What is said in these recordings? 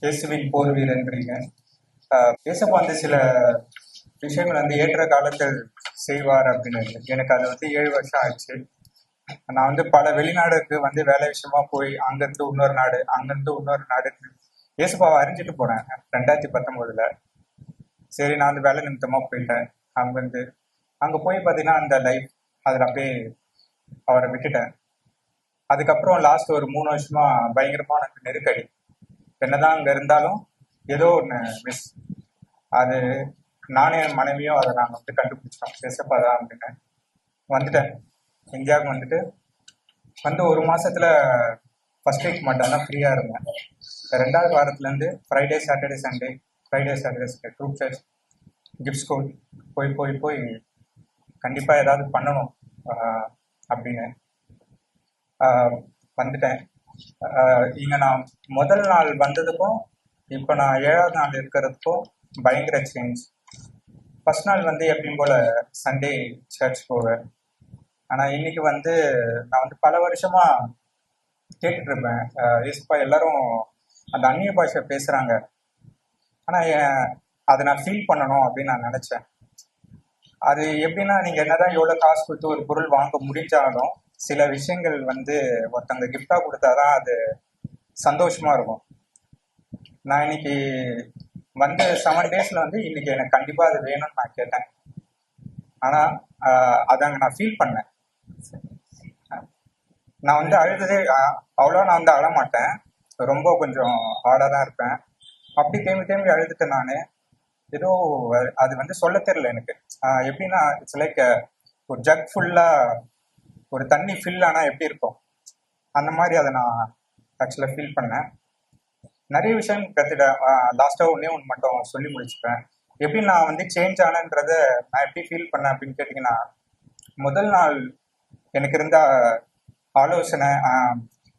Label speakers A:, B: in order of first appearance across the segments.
A: இயேசுவின் போர் வீரன்றீங்க. இயேசப்பா வந்து சில விஷயங்கள் வந்து ஏற்ற காலத்தில் செய்வார் அப்படின்னு எனக்கு அது வந்து 7 வருஷம் ஆச்சு. நான் வந்து பல வெளிநாடுக்கு வந்து வேலை விஷயமா போய் அங்கிருந்து இன்னொரு நாடு, அங்கிருந்து இன்னொரு நாடு இயேசுப்பாவை அறிஞ்சிட்டு போனேன் 2019. சரி, நான் வந்து வேலை நிமித்தமா போயிட்டேன். அங்கிருந்து அங்க போய் பார்த்தீங்கன்னா அந்த லைஃப் அதில் அப்படியே அவரை விட்டுட்டேன். அதுக்கப்புறம் லாஸ்ட் ஒரு 3 வருஷமா பயங்கரமான நெருக்கடி. என்னதான் அங்க இருந்தாலும் ஏதோ ஒன்று மிஸ். அது நானே என் மனைவியும் அதை நாங்கள் வந்து கண்டுபிடிச்சோம். பேசப்பாதான் அப்படின்னு வந்துட்டேன். இந்தியாவுக்கு வந்து ஒரு மாசத்துல ஃபர்ஸ்ட் வீக் மட்டும்தான் ஃப்ரீயா இருந்தேன். 2வது வாரத்துலேருந்து Friday Saturday Sunday group church gift school போய் போய் போய் கண்டிப்பாக ஏதாவது பண்ணணும் அப்படின்னு வந்துட்டேன். இங்கே நான் முதல் நாள் வந்ததுக்கும் இப்போ நான் 7வது நாள் இருக்கிறதுக்கும் பயங்கர சேஞ்ச். ஃபர்ஸ்ட் நாள் வந்து எப்பயும் போல சண்டே சர்ச் போவேன். ஆனால் இன்னைக்கு வந்து நான் வந்து பல வருஷமா கேட்டுட்டு இருப்பேன், ஏசப்பா எல்லாரும் அந்த அந்நிய பாஷை பேசுறாங்க, ஆனால் அதை நான் ஃபீல் பண்ணணும் அப்படின்னு நான் நினைச்சேன். அது எப்படின்னா, நீங்க என்னதான் எவ்வளவு காசு கொடுத்து ஒரு பொருள் வாங்க முடிஞ்சாலும் சில விஷயங்கள் வந்து ஒருத்தவங்க கிஃப்டா கொடுத்தாதான் அது சந்தோஷமா இருக்கும். நான் இன்னைக்கு வந்து 7 டேஸ்ல வந்து இன்னைக்கு எனக்கு கண்டிப்பா அது வேணும்னு நான் கேட்டேன். ஆனா அதாங்க நான் ஃபீல் பண்ணேன். நான் வந்து அழுததே அவ்வளோ, நான் வந்து அழமாட்டேன், ரொம்ப கொஞ்சம் ஹார்டாக தான் இருப்பேன். அப்படி தேம்பி அழுதுட்டேன் நான். ஏதோ அது வந்து சொல்ல தெரியல எனக்கு. எப்படின்னா, இட்ஸ் லைக் ஒரு ஜக் ஃபுல்லா ஒரு தண்ணி ஃபில் ஆனா எப்படி இருக்கும், அந்த மாதிரி அதை நான் ஆக்சுவலாக ஃபீல் பண்ணேன். நிறைய விஷயம் கற்றுட்டேன். லாஸ்ட்டாக ஒன்று மட்டும் சொல்லி முடிச்சுப்பேன். எப்படி நான் வந்து சேஞ்ச் ஆனன்றத நான் எப்படி ஃபீல் பண்ணேன் அப்படின்னு கேட்டிங்கன்னா, முதல் நாள் எனக்கு இருந்த ஆலோசனை,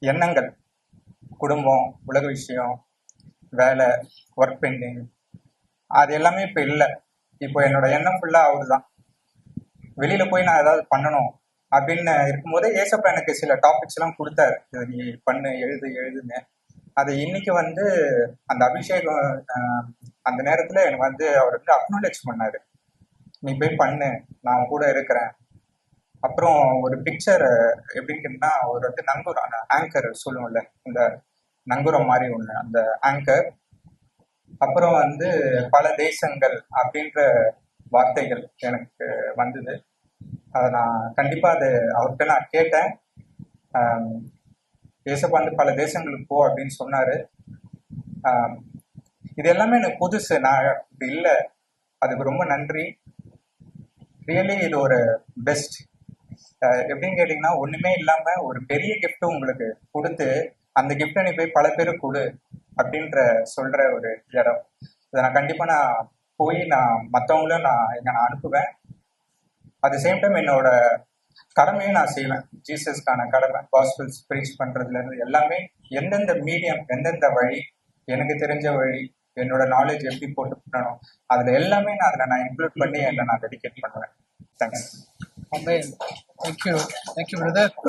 A: எண்ணங்கள், குடும்பம், உலக விஷயம், வேலை, ஒர்க் பெண்டிங், அது எல்லாமே இப்போ இல்லை. இப்போ என்னோட எண்ணம் ஃபுல்லாக அவரு தான். வெளியில போய் நான் ஏதாவது பண்ணணும் அப்படின்னு இருக்கும்போதே ஏசப்பா எனக்கு சில டாபிக்ஸ் எல்லாம் கொடுத்தாரு. இதை நீ பண்ணு, எழுதுன்னு. அது இன்னைக்கு வந்து அந்த அபிஷேகம் அந்த நேரத்துல எனக்கு வந்து அவர் வந்து அக்னாலேஜ் பண்ணாரு. நீ போய் பண்ணு, நான் கூட இருக்கிறேன். அப்புறம் ஒரு பிக்சர் எப்படின்னு கேட்டீங்கன்னா, ஒரு வந்து நங்கூரம், ஆங்கர் சொல்லுவோம்ல, இந்த நங்கூரம் மாதிரி ஒண்ணு, அந்த ஆங்கர். அப்புறம் வந்து பல தேசங்கள் அப்படின்ற வார்த்தைகள் எனக்கு வந்தது. அதை நான் கண்டிப்பா அது அவர்கிட்ட நான் கேட்டேன். ஏசப்பா வந்து பல தேசங்களுக்கு போ அப்படின்னு சொன்னாரு. இது எல்லாமே எனக்கு புதுசு, நான் இப்படி இல்லை. அதுக்கு ரொம்ப நன்றி. ரியலி இது ஒரு பெஸ்ட். எப்படின்னு கேட்டீங்கன்னா, ஒண்ணுமே இல்லாம ஒரு பெரிய கிஃப்ட் உங்களுக்கு கொடுத்து அந்த கிஃப்டை நீ போய் பல பேருக்கு கொடு அப்படின்ற சொல்ற ஒரு இடம். இதை நான் கண்டிப்பா நான் போய் நான் மற்றவங்களும் நான் அனுப்புவேன். அட் த சேம் டைம் என்னோட கடமையும் நான் செய்வேன். ஜீசஸ்க்கான கடமை, காஸ்பல்ஸ் ப்ரீச் பண்றதுல இருந்து எல்லாமே, எந்தெந்த மீடியம், எந்தெந்த வழி, எனக்கு தெரிஞ்ச வழி, என்னோட நாலேஜ் எப்படி போட்டு பண்ணணும், அதுல எல்லாமே நான் அதில் நான் இன்க்ளூட் பண்ணி என்னை நான் டெடிகேட் பண்ணுவேன். தேங்க்ஸ்.
B: Thank you, brother.